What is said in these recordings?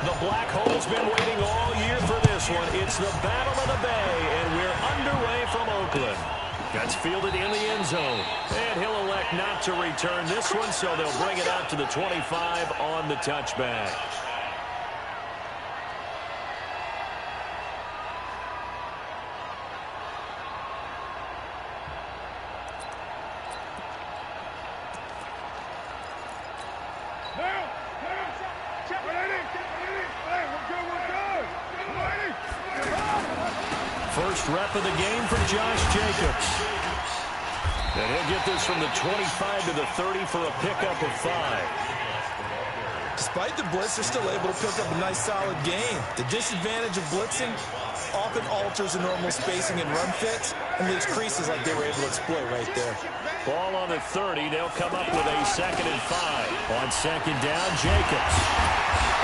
The Black Hole's been waiting all year for this one. It's the Battle of the Bay, and we're underway from Oakland. Gets fielded in the end zone, and he'll elect not to return this one, so they'll bring it out to the 25 on the touchback. First rep of the game for Josh Jacobs. And he'll get this from the 25 to the 30 for a pickup of 5. Despite the blitz, they're still able to pick up a nice, solid gain. The disadvantage of blitzing often alters the normal spacing and run fits and leaves creases like they were able to exploit right there. Ball on the 30. They'll come up with a 2nd and 5. On 2nd down, Jacobs.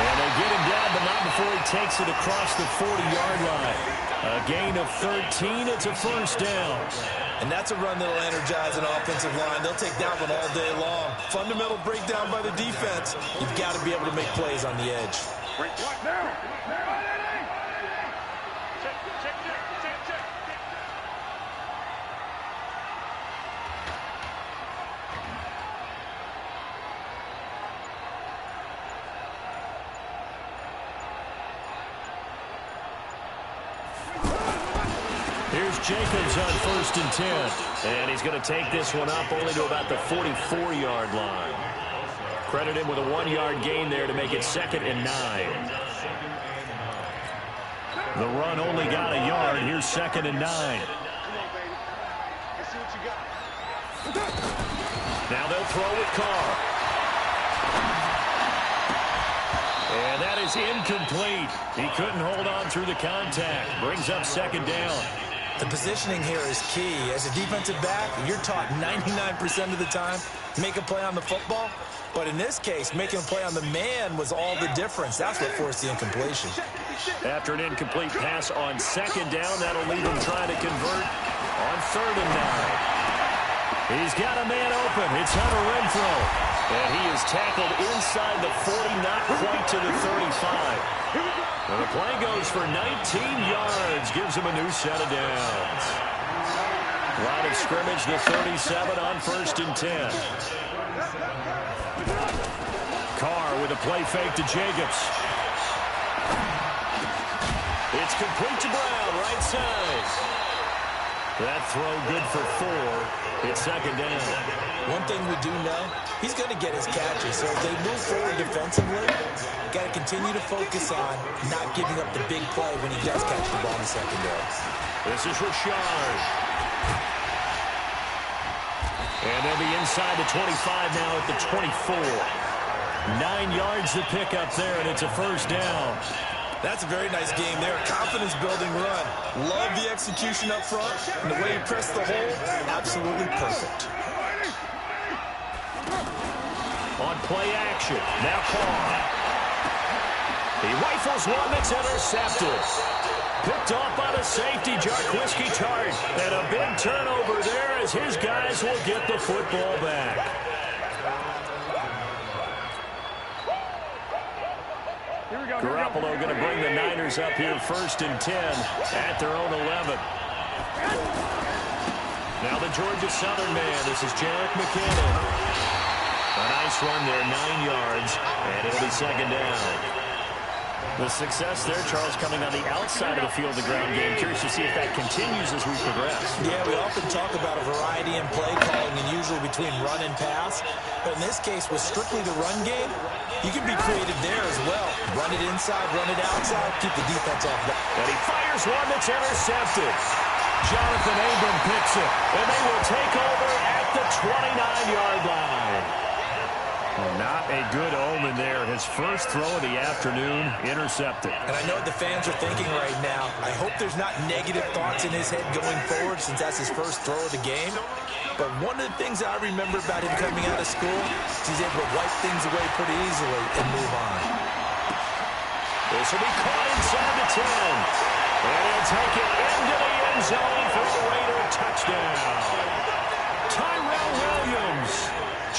And they get him down, but not before he takes it across the 40-yard line. A gain of 13. It's a first down. And that's a run that'll energize an offensive line. They'll take that one all day long. Fundamental breakdown by the defense. You've got to be able to make plays on the edge. Here's Jacobs on 1st and 10. And he's going to take this one up only to about the 44-yard line. Credit him with a 1-yard gain there to make it 2nd and 9. The run only got a yard. Here's 2nd and 9. Now they'll throw with Carr. And that is incomplete. He couldn't hold on through the contact. Brings up 2nd down. The positioning here is key. As a defensive back, you're taught 99% of the time, make a play on the football. But in this case, making a play on the man was all the difference. That's what forced the incompletion. After an incomplete pass on 2nd down, that'll leave him trying to convert on 3rd and 9. He's got a man open. It's Hunter Renfrow. And he is tackled inside the 40, not quite to the 35. And the play goes for 19 yards, gives him a new set of downs. Line of scrimmage, the 37 on 1st and 10. Carr with a play fake to Jacobs. It's complete to Brown, right side. That throw good for 4. It's 2nd down. One thing we do know, he's going to get his catches. So as they move forward defensively, you got to continue to focus on not giving up the big play when he does catch the ball in the secondary. This is Rashard. And they'll be inside the 25 now at the 24. 9 yards to pick up there, and it's a first down. That's a very nice game there. Confidence-building run. Love the execution up front. And the way he pressed the hole, absolutely perfect. On play action. Now Carr. He rifles one that's intercepted. Picked off by the safety, Jarquiski Tart. And a big turnover there as his guys will get the football back. Garoppolo going to bring the Niners up here 1st and 10 at their own 11. Now the Georgia Southern man. This is Jerick McKinnon. A nice run there, 9 yards, and it'll be 2nd down. The success there, Charles, coming on the outside of the field, the ground game. Curious to see if that continues as we progress. Yeah, we often talk about a variety in play calling and usually between run and pass. But in this case, with strictly the run game, you can be creative there as well. Run it inside, run it outside, keep the defense off. And he fires one that's intercepted. Jonathan Abram picks it, and they will take over at the 29-yard line. Not a good omen there. His first throw of the afternoon intercepted. And I know what the fans are thinking right now. I hope there's not negative thoughts in his head going forward since that's his first throw of the game. But one of the things I remember about him coming out of school is he's able to wipe things away pretty easily and move on. This will be caught inside the 10. And he'll take it into the end zone for a Raider touchdown. Tyrell Williams,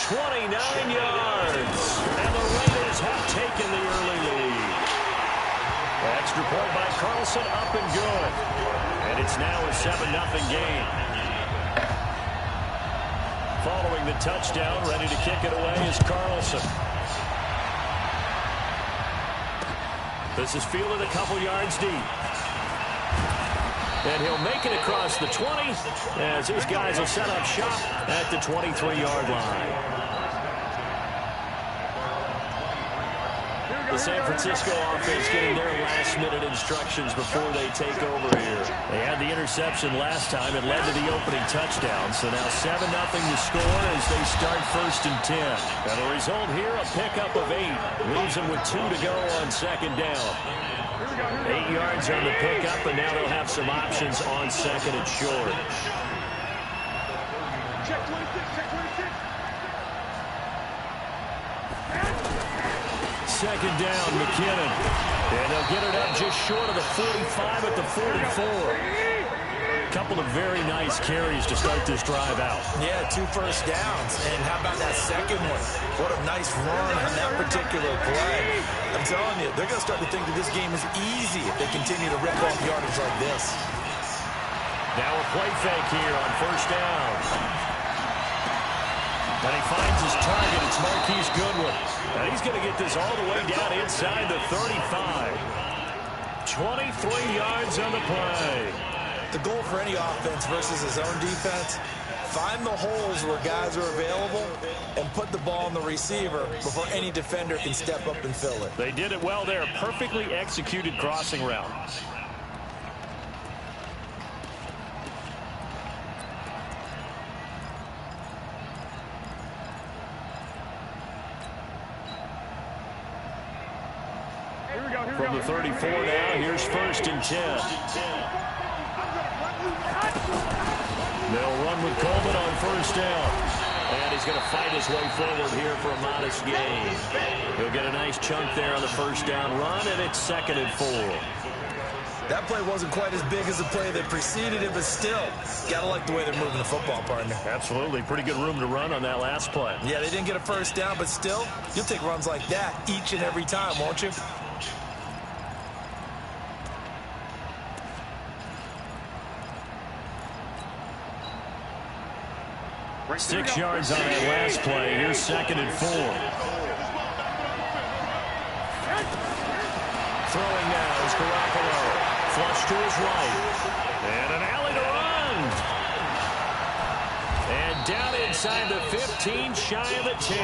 29 yards. And the Raiders have taken the early lead. extra point by Carlson, up and good. And it's now a 7-0 game. Following the touchdown, ready to kick it away is Carlson. This is fielded a couple yards deep. And he'll make it across the 20 as his guys will set up shop at the 23-yard line. The San Francisco offense getting their last-minute instructions before they take over here. They had the interception last time. It led to the opening touchdown. So now 7-0 to score as they start 1st and 10. And the result here, a pickup of 8. Leaves them with 2 to go on 2nd down. 8 yards on the pickup, and now they'll have some options on 2nd and short. Check 26, check 26. 2nd down, McKinnon. And they'll get it up just short of the 45 at the 44. A couple of very nice carries to start this drive out. Yeah, 2 first downs. And how about that second one? What a nice run on that particular play. I'm telling you, they're going to start to think that this game is easy if they continue to rip off yardage like this. Now a play fake here on 1st down. And he finds his target. It's Marquise Goodwin. And he's going to get this all the way down inside the 35. 23 yards on the play. The goal for any offense versus his own defense, find the holes where guys are available and put the ball on the receiver before any defender can step up and fill it. They did it well there. Perfectly executed crossing route. From the 34 now, here's 1st and 10. They'll run with Coleman on 1st down. And he's going to fight his way forward here for a modest gain. He'll get a nice chunk there on the 1st down run, and it's 2nd and 4. That play wasn't quite as big as the play that preceded it, but still, gotta like the way they're moving the football, partner. Absolutely. Pretty good room to run on that last play. Yeah, they didn't get a 1st down, but still, you'll take runs like that each and every time, won't you? 6 yards on that last play. Here's 2nd and 4. Throwing now is Garoppolo. Flush to his right. And an alley to run. And down inside the 15, shy of the 10.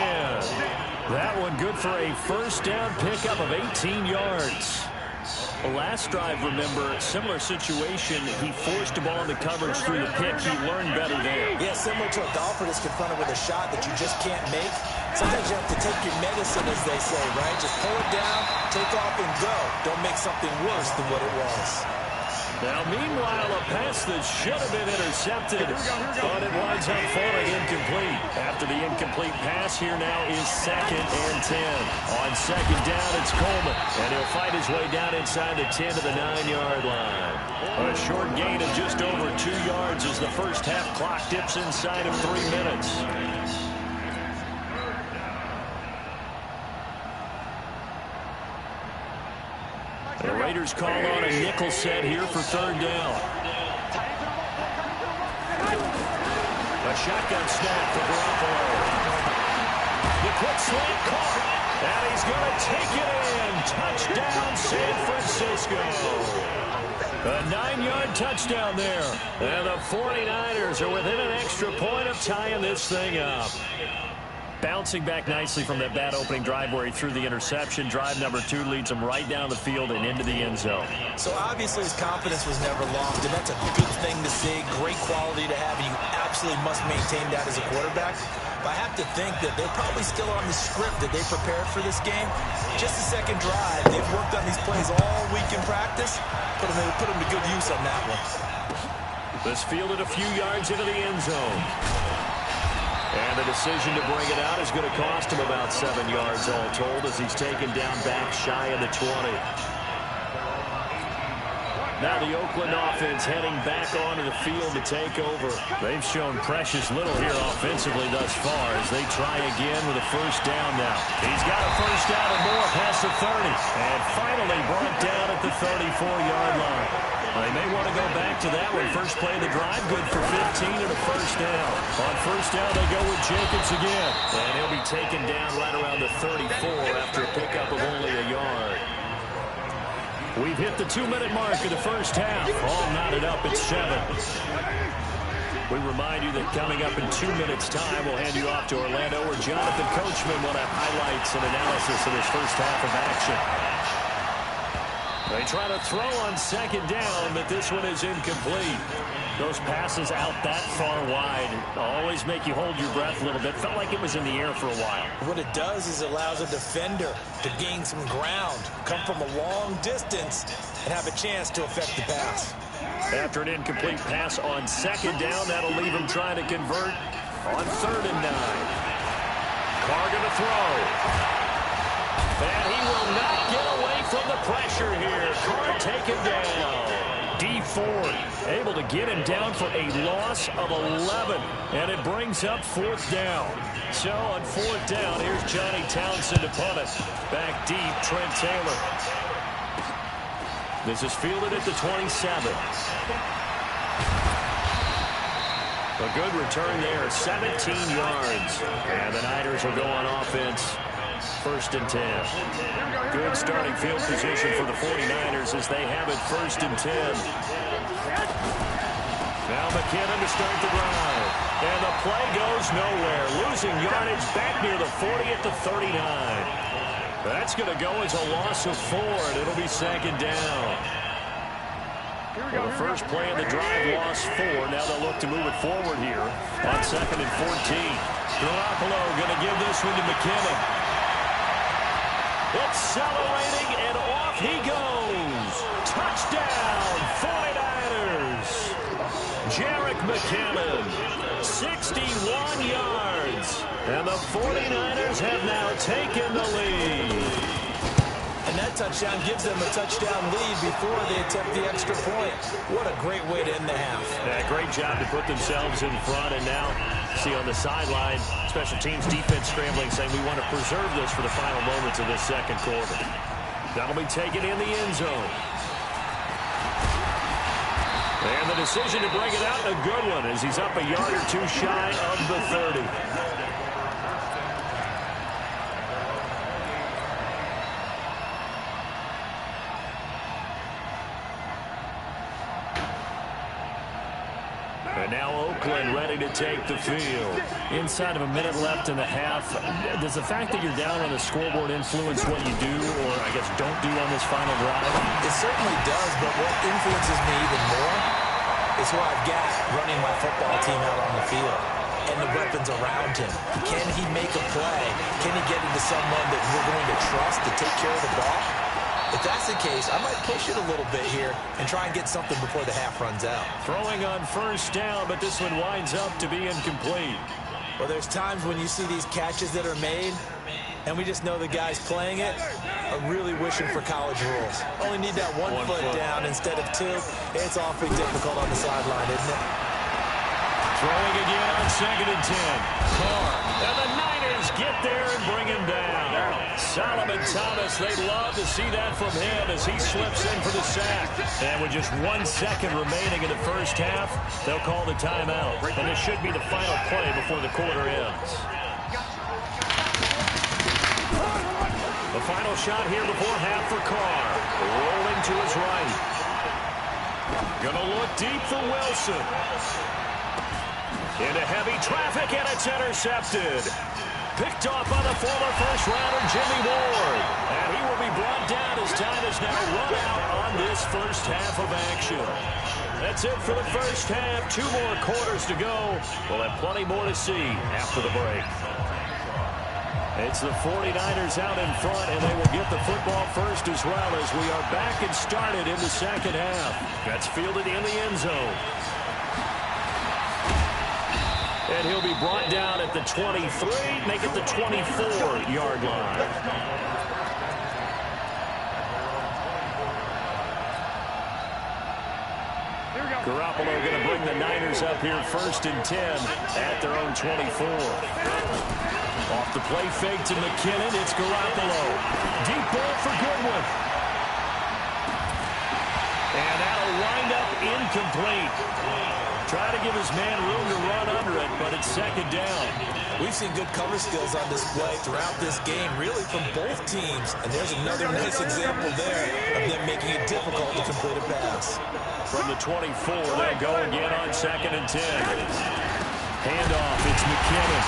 That one good for a 1st down pickup of 18 yards. The last drive, remember, similar situation. He forced the ball into coverage through the pick. He learned better there. Yeah, similar to a golfer that's confronted with a shot that you just can't make. Sometimes you have to take your medicine, as they say, right? Just pull it down, take off, and go. Don't make something worse than what it was. Now, meanwhile, a pass that should have been intercepted, but it winds up falling incomplete. After the incomplete pass, here now is 2nd and 10. On 2nd down, it's Coleman, and he'll fight his way down inside the 10 to the 9-yard line. A short gain of just over 2 yards as the first half clock dips inside of 3 minutes. The Raiders call on a nickel set here for 3rd down. A shotgun snap for Garoppolo. The quick slant caught, and he's going to take it in. Touchdown, San Francisco. A 9-yard touchdown there. And the 49ers are within an extra point of tying this thing up. Bouncing back nicely from that bad opening drive where he threw the interception. Drive number 2 leads him right down the field and into the end zone. So obviously his confidence was never lost, and that's a good thing to see. Great quality to have, and you absolutely must maintain that as a quarterback. But I have to think that they're probably still on the script that they prepared for this game. Just the 2nd drive. They've worked on these plays all week in practice. Put them to good use on that one. This fielded a few yards into the end zone. And the decision to bring it out is going to cost him about 7 yards all told as he's taken down back shy of the 20. Now the Oakland offense heading back onto the field to take over. They've shown precious little here offensively thus far as they try again with a first down now. He's got a first down and more past the 30. And finally brought down at the 34-yard line. They may want to go back to that one. First play of the drive, good for 15 and a first down. On first down, they go with Jacobs again. And he'll be taken down right around the 34 after a pickup of only a yard. We've hit the 2-minute mark of the first half. All knotted up at 7. We remind you that coming up in 2 minutes' time, we'll hand you off to Orlando, where Jonathan Coachman will have highlights and analysis of this first half of action. They try to throw on second down, but this one is incomplete. Those passes out that far wide always make you hold your breath a little bit. Felt like it was in the air for a while. What it does is allows a defender to gain some ground, come from a long distance, and have a chance to affect the pass. After an incomplete pass on second down, that'll leave him trying to convert on 3rd and 9. Carr going to throw. And he will not get away from the pressure here. Carr taken down. D Ford able to get him down for a loss of 11. And it brings up 4th down. So on 4th down, here's Johnny Townsend to punt it. Back deep, Trent Taylor. This is fielded at the 27. A good return there, 17 yards. And the Niners will go on offense. 1st and 10. Good starting field position for the 49ers as they have it 1st and 10. Now McKinnon to start the drive. And the play goes nowhere. Losing yardage back near the 40 at the 39. That's going to go as a loss of 4, and it'll be 2nd down. Well, the first play of the drive lost 4. Now they'll look to move it forward here on 2nd and 14. Garoppolo going to give this one to McKinnon. Accelerating, and off he goes. Touchdown, 49ers. Jerick McKinnon, 61 yards. And the 49ers have now taken the lead. And that touchdown gives them a touchdown lead before they attempt the extra point. What a great way to end the half. Yeah, great job to put themselves in front. And now, see on the sideline, special teams defense scrambling, saying we want to preserve this for the final moments of this second quarter. That'll be taken in the end zone. And the decision to bring it out, a good one, as he's up a yard or two shy of the 30. And now Oakland ready to take the field. Inside of a minute left in the half, does the fact that you're down on the scoreboard influence what you do, or I guess don't do on this final drive? It certainly does, but what influences me even more is who I've got running my football team out on the field and the weapons around him. Can he make a play? Can he get into someone that we're going to trust to take care of the ball? If that's the case, I might push it a little bit here and try and get something before the half runs out. Throwing on first down, but this one winds up to be incomplete. Well, there's times when you see these catches that are made, and we just know the guys playing it are really wishing for college rules. Only need that one foot down instead of 2. It's awfully difficult on the sideline, isn't it? Throwing again on 2nd and 10. Carr. And the Niners get there and bring him down. Solomon Thomas, they'd love to see that from him as he slips in for the sack. And with just 1 second remaining in the first half, they'll call the timeout. And this should be the final play before the quarter ends. The final shot here before half for Carr. Rolling to his right. Gonna look deep for Wilson. Into heavy traffic, and it's intercepted. Picked off by the former first-rounder Jimmy Ward. And he will be brought down as time is now run out on this first half of action. That's it for the first half. 2 more quarters to go. We'll have plenty more to see after the break. It's the 49ers out in front, and they will get the football first as well as we are back and started in the second half. That's fielded in the end zone. And he'll be brought down at the 23, make it the 24-yard line. Garoppolo going to bring the Niners up here 1st and 10 at their own 24. Off the play fake to McKinnon. It's Garoppolo. Deep ball for Goodwin. And that'll wind up incomplete. Try to give his man room to run under it, but it's 2nd down. We've seen good cover skills on display throughout this game, really from both teams. And there's another nice example there of them making it difficult to complete a pass. From the 24, they'll go again on 2nd and 10. Handoff, it's McKinnon.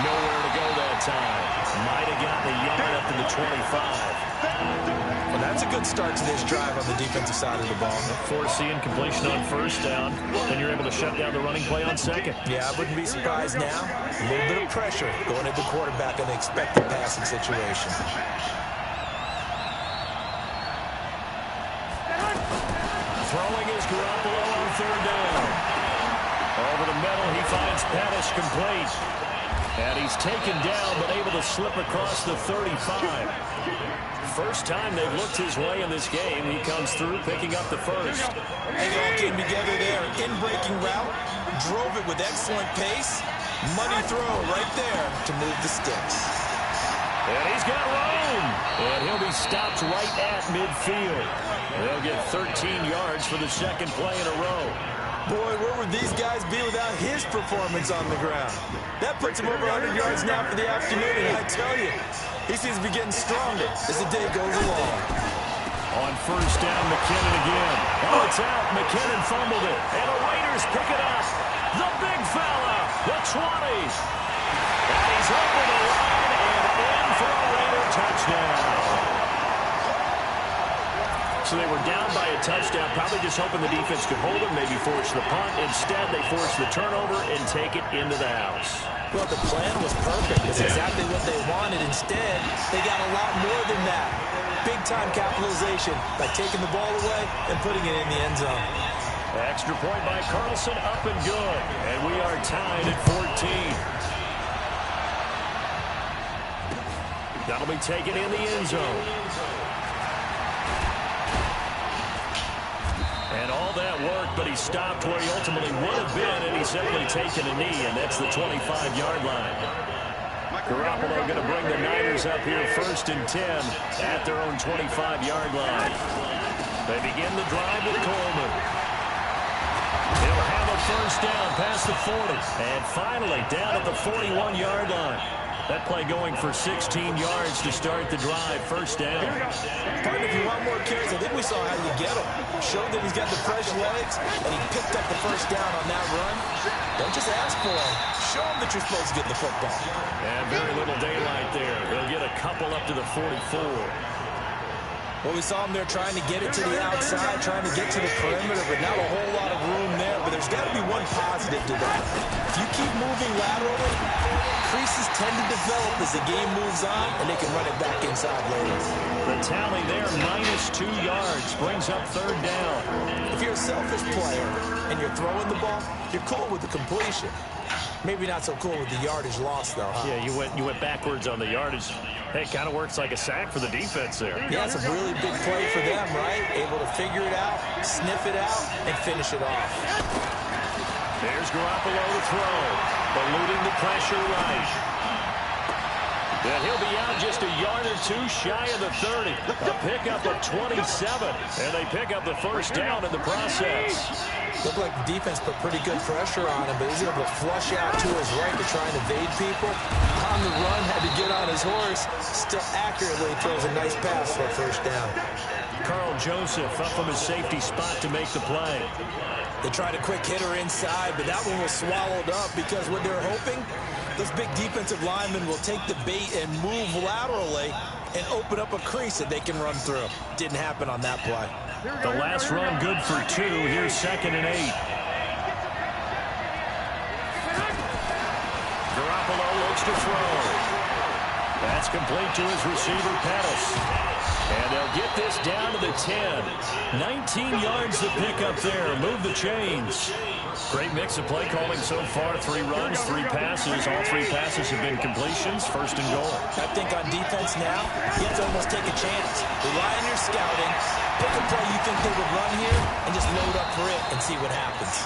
Nowhere to go that time. Might have gotten a yard up to the 25. Well, that's a good start to this drive on the defensive side of the ball. Forcing completion on 1st down, then you're able to shut down the running play on 2nd. Yeah, I wouldn't be surprised now. A little bit of pressure going at the quarterback in an expected passing situation. Throwing is Garoppolo on 3rd down. Over the middle, he finds Pettis complete. And he's taken down, but able to slip across the 35. First time they've looked his way in this game. He comes through, picking up the first. And it all came together there. In-breaking route, drove it with excellent pace. Money throw right there to move the sticks. And he's got room. And he'll be stopped right at midfield. They'll get 13 yards for the 2nd play in a row. Boy, where would these guys be without his performance on the ground? That puts him over 100 yards now for the afternoon, and I tell you, he seems to be getting stronger as the day goes along. On 1st down, McKinnon again. Oh, it's out. McKinnon fumbled it, and the Raiders pick it up. The big fella, the 20. And he's over the line and in for a Raider touchdown. So they were down by a touchdown, probably just hoping the defense could hold it, maybe force the punt. Instead, they force the turnover and take it into the house. Well, the plan was perfect. It's exactly what they wanted. Instead, they got a lot more than that. Big-time capitalization by taking the ball away and putting it in the end zone. Extra point by Carlson, up and good. And we are tied at 14. That'll be taken in the end zone. And all that work, but he stopped where he ultimately would have been, and he's simply taken a knee, and that's the 25-yard line. Garoppolo going to bring the Niners up here 1st and 10 at their own 25-yard line. They begin the drive with Coleman. He'll have a 1st down past the 40, and finally down at the 41-yard line. That play going for 16 yards to start the drive. 1st down. Partner, if you want more carries, I think we saw how you get him. Showed that he's got the fresh legs, and he picked up the 1st down on that run. Don't just ask for him. Show him that you're supposed to get the football. And very little daylight there. He'll get a couple up to the 44. Well, we saw him there trying to get it to the outside, trying to get to the perimeter, but not a whole lot of room there. But there's got to be one positive to that. If you keep moving laterally, creases tend to develop as the game moves on, and they can run it back inside later. The tally there, -2 yards, brings up 3rd down. If you're a selfish player and you're throwing the ball, you're cool with the completion. Maybe not so cool with the yardage loss, though, huh? Yeah, you went backwards on the yardage. Hey, it kind of works like a sack for the defense there. Yeah, it's a really big play for them, right? Able to figure it out, sniff it out, and finish it off. There's Garoppolo to throw, eluding the pressure right. And he'll be out just a yard or two shy of the 30. A pickup of 27, and they pick up the 1st down in the process. Looked like the defense put pretty good pressure on him, but he's able to flush out to his right to try and evade people. On the run, had to get on his horse. Still accurately throws a nice pass for a 1st down. Carl Joseph up from his safety spot to make the play. They tried a quick hitter inside, but that one was swallowed up because what they're hoping, those big defensive linemen will take the bait and move laterally and open up a crease that they can run through. Didn't happen on that play. The last run good for 2. Here's 2nd and 8. Garoppolo looks to throw. That's complete to his receiver, Pettis. And they'll get this down to the 10. 19 yards to pick up there. Move the chains. Great mix of play calling so far. 3 runs, 3 passes. All 3 passes have been completions. First and goal. I think on defense now, you have to almost take a chance. Rely on your scouting. Pick a play you think they would run here and just load up for it and see what happens.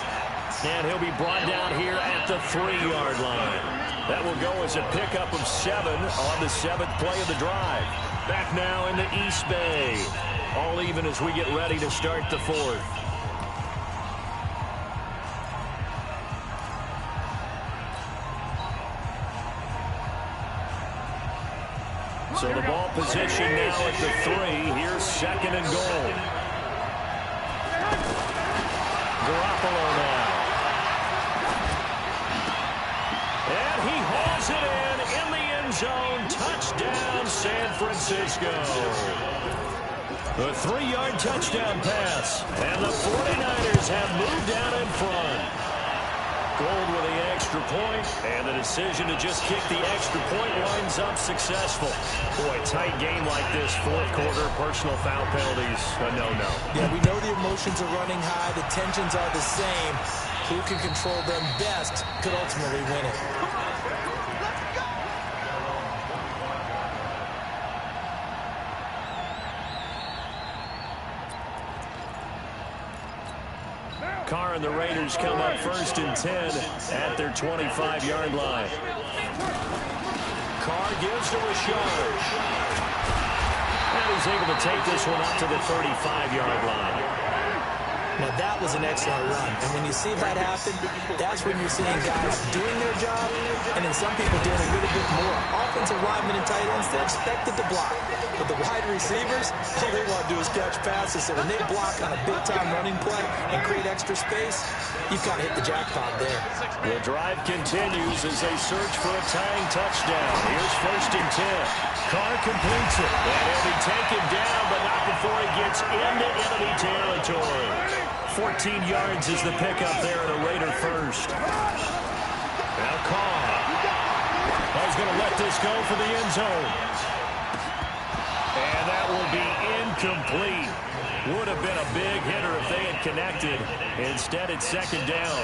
And he'll be brought down here at the 3-yard line. That will go as a pickup of 7 on the 7th play of the drive. Back now in the East Bay. All even as we get ready to start the 4th. So the ball position now at the 3. Here's 2nd and goal. Garoppolo now. And he hauls it in the end zone. Touchdown, San Francisco. The 3-yard touchdown pass. And the 49ers have moved down in front. Gold with the extra point, and the decision to just kick the extra point winds up successful. Boy, tight game like this, 4th quarter, personal foul penalties, a no-no. Yeah, we know the emotions are running high, the tensions are the same. Who can control them best could ultimately win it. Carr and the Raiders come up 1st and 10 at their 25-yard line. Carr gives to Rashard. And he's able to take this one up to the 35-yard line. Now, that was an excellent run. And when you see that happen, that's when you're seeing guys doing their job and then some people doing a little bit more. Offensive linemen and tight ends, they're expected to block. But the wide receivers, all they want to do is catch passes. So when they block on a big-time running play and create extra space, you've got to hit the jackpot there. The drive continues as they search for a tying touchdown. Here's 1st and 10. Carr completes it. And he'll be taken down, but not before he gets into enemy territory. 14 yards is the pickup there at a Raider first. Now Carr. He's going to let this go for the end zone. And that will be incomplete. Would have been a big hitter if they had connected. Instead, it's 2nd down.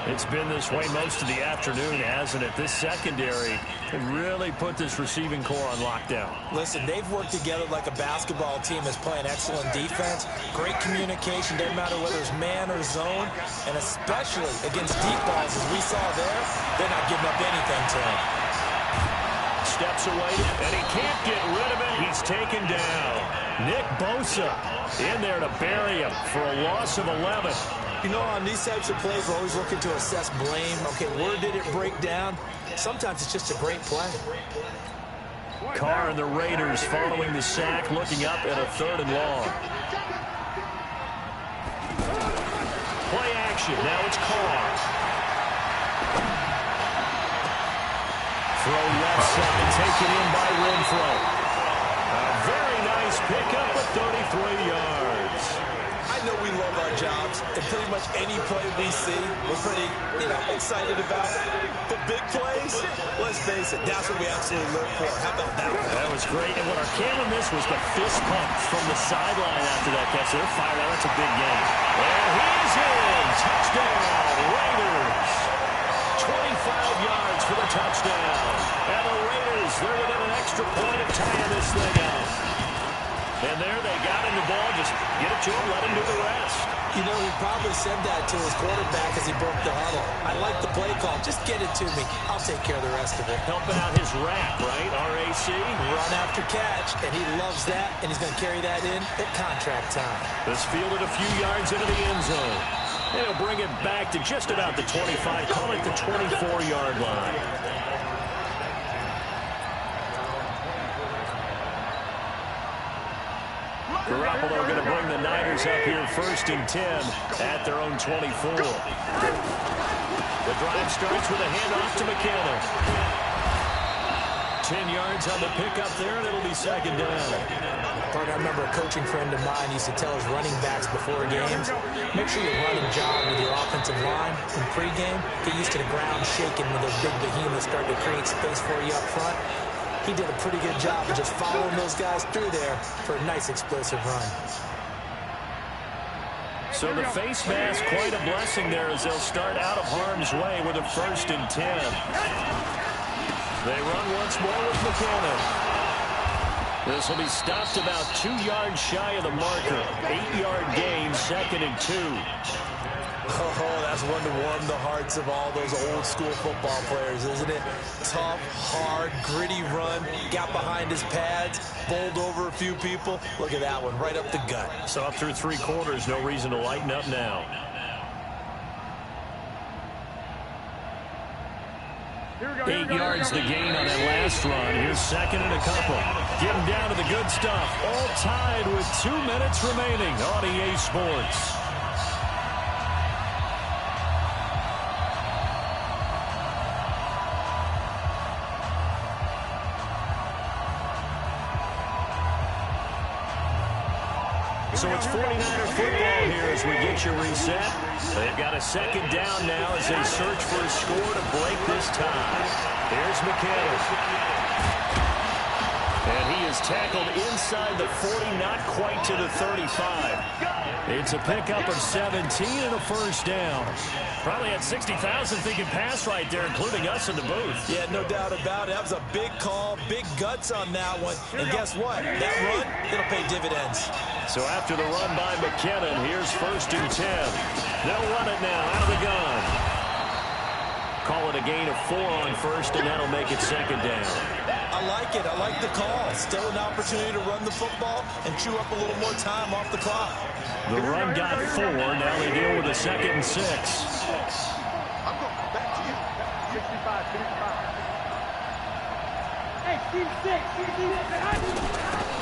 It's been this way most of the afternoon, hasn't it? This secondary can really put this receiving core on lockdown. Listen, they've worked together like a basketball team that's playing excellent defense. Great communication, doesn't matter whether it's man or zone. And especially against deep balls, as we saw there, they're not giving up anything to him. Steps away, and he can't get rid of it. He's taken down. Nick Bosa in there to bury him for a loss of 11. You know, on these types of plays, we're always looking to assess blame. Okay, where did it break down? Sometimes it's just a great play. Carr and the Raiders following the sack, looking up at a 3rd and long. Play action. Now it's Carr. Throw left side, taken in by Renfro. A very nice pickup at 33 yards. I know we love our jobs, and pretty much any play we see, we're pretty, excited about. But big plays, let's face it, that's what we absolutely look for. How about that one? That was great, and what our camera missed was the fist pump from the sideline after that catch. They're fired out. That's a big game. And he's in. Touchdown, Raiders. 25 yards for the touchdown. And the Raiders, they're within an extra point of tying this thing out. And there they got him the ball. Just get it to him, let him do the rest. You know, he probably said that to his quarterback as he broke the huddle. I like the play call. Just get it to me. I'll take care of the rest of it. Helping out his rap, right? RAC. Run after catch, and he loves that, and he's going to carry that in at contract time. This fielded a few yards into the end zone. And he'll bring it back to just about the 25, call it the 24-yard line. Garoppolo going to bring the Niners up here 1st and 10 at their own 24. The drive starts with a handoff to McKenna. 10 yards on the pickup there, and it'll be 2nd down. I remember a coaching friend of mine used to tell his running backs before games, make sure you run and jog with your offensive line in pregame. Get used to the ground shaking when those big behemoths start to create space for you up front. He did a pretty good job of just following those guys through there for a nice explosive run. So the face mask, quite a blessing there as they'll start out of harm's way with a 1st and 10. They run once more with McKinnon. This will be stopped about 2 yards shy of the marker. 8-yard gain, 2nd and 2. Oh, that's one to warm the hearts of all those old school football players, isn't it? Tough, hard, gritty run, got behind his pads, bowled over a few people. Look at that one, right up the gut. So up through 3 quarters, no reason to lighten up now. Here we go, 8 yards the gain on that last run. Here's 2nd and a couple. Getting down to the good stuff. All tied with 2 minutes remaining on EA Sports. So it's 49er football here as we get you reset. They've got a 2nd down now as they search for a score to break this tie. Here's McKinnon. And he is tackled inside the 40, not quite to the 35. It's a pickup of 17 and a 1st down. Probably had 60,000 thinking pass right there, including us in the booth. Yeah, no doubt about it. That was a big call, big guts on that one. And guess what? That run, it'll pay dividends. So after the run by McKinnon, here's 1st and 10. They'll run it now out of the gun. Call it a gain of 4 on 1st, and that'll make it 2nd down. I like it. I like the call. Still an opportunity to run the football and chew up a little more time off the clock. The run got 4. Now they deal with a 2nd and 6. I'm going back to you. 65, 65. Hey, Steve 6.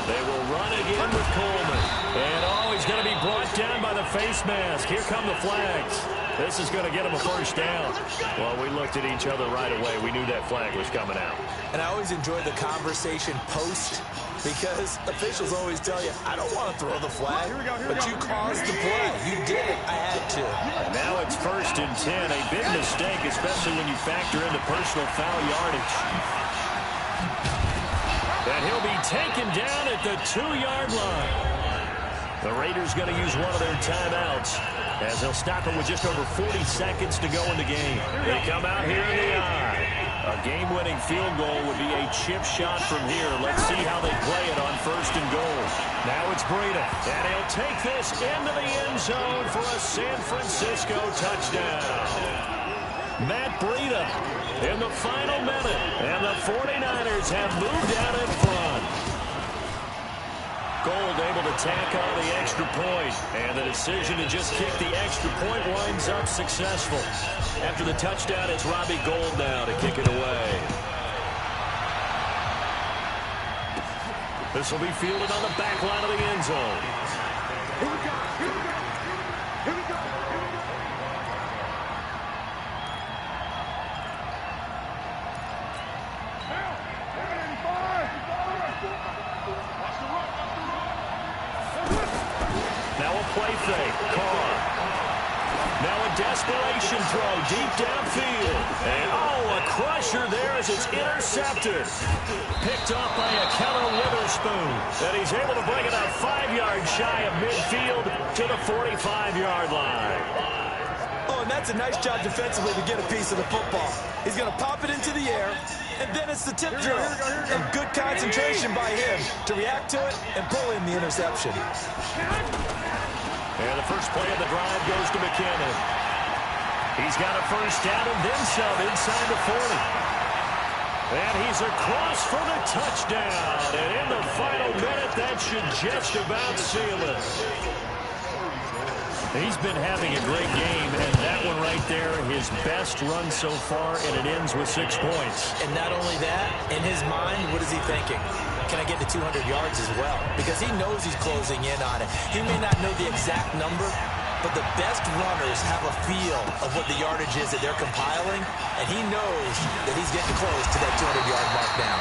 They will run again with Coleman. And he's going to be brought down by the face mask. Here come the flags. This is going to get him a 1st down. Well, we looked at each other right away. We knew that flag was coming out. And I always enjoy the conversation post because officials always tell you, I don't want to throw the flag, but you caused the play. You did it. I had to. And now it's 1st and 10. A big mistake, especially when you factor in the personal foul yardage. And he'll be taken down at the 2-yard line. The Raiders going to use one of their timeouts as they'll stop it with just over 40 seconds to go in the game. They come out here in the eye. A game-winning field goal would be a chip shot from here. Let's see how they play it on 1st and goal. Now it's Breida, and he'll take this into the end zone for a San Francisco touchdown. Matt Breida in the final minute, and the 49ers have moved out in front. Gold able to tack on the extra point, and the decision to just kick the extra point winds up successful. After the touchdown, it's Robbie Gould now to kick it away. This will be fielded on the back line of the end zone. Here we go. Here we go. Here we go. Now a play fake. Carr. Now a desperation throw deep downfield. And, a crusher there as it's intercepted. Picked off by a Keller Witherspoon. And he's able to bring it out 5 yards shy of midfield to the 45-yard line. Oh, and that's a nice job defensively to get a piece of the football. He's going to pop it into the air, and then it's the tip drill. And good concentration by him to react to it and pull in the interception. And the first play of the drive goes to McKinnon. He's got a 1st down and then some inside the 40. And he's across for the touchdown. And in the final minute, that should just about seal it. He's been having a great game, and that one right there, his best run so far, and it ends with 6 points. And not only that, in his mind, what is he thinking? Can I get to 200 yards as well? Because he knows he's closing in on it. He may not know the exact number, but the best runners have a feel of what the yardage is that they're compiling, and he knows that he's getting close to that 200-yard mark now.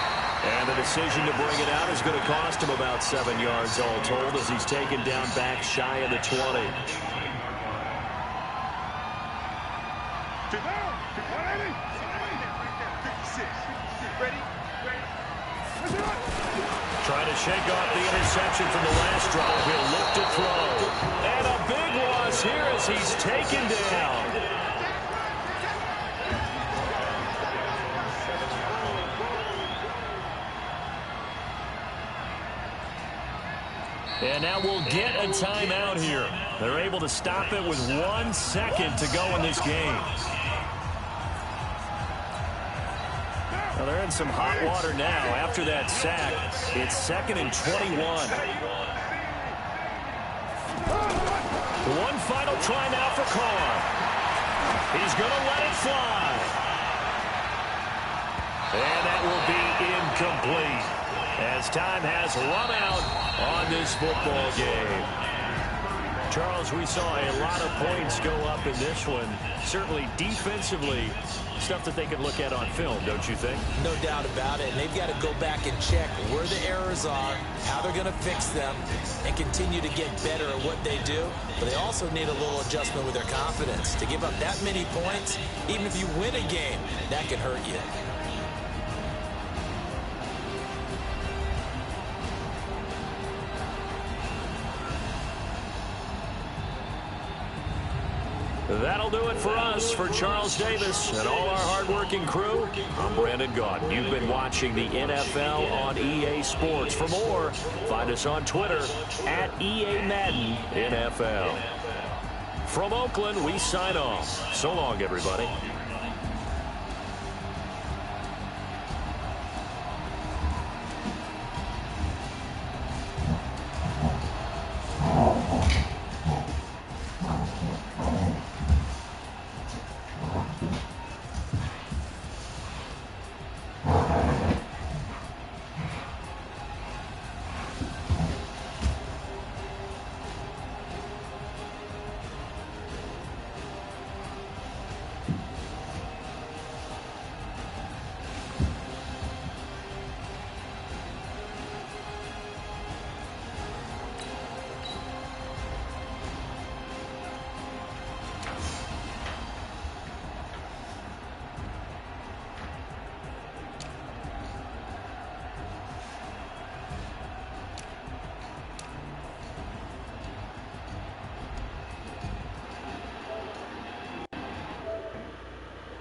And the decision to bring it out is going to cost him about 7 yards all told as he's taken down back shy of the 20. Trying to shake off the interception from the last drive. He'll look to throw. And a big loss here as he's taken down. And now we'll get a timeout here. They're able to stop it with 1 second to go in this game. Well, they're in some hot water now after that sack. It's 2nd and 21. One final try now for Carr. He's going to let it fly. And that will be incomplete as time has run out on this football game. Charles, we saw a lot of points go up in this one. Certainly defensively, stuff that they can look at on film, don't you think? No doubt about it. And they've got to go back and check where the errors are, how they're going to fix them, and continue to get better at what they do. But they also need a little adjustment with their confidence. To give up that many points, even if you win a game, that can hurt you. That'll do it for us. For Charles Davis and all our hardworking crew, I'm Brandon Gaudin. You've been watching the NFL on EA Sports. For more, find us on Twitter at EA Madden NFL. From Oakland, we sign off. So long, everybody.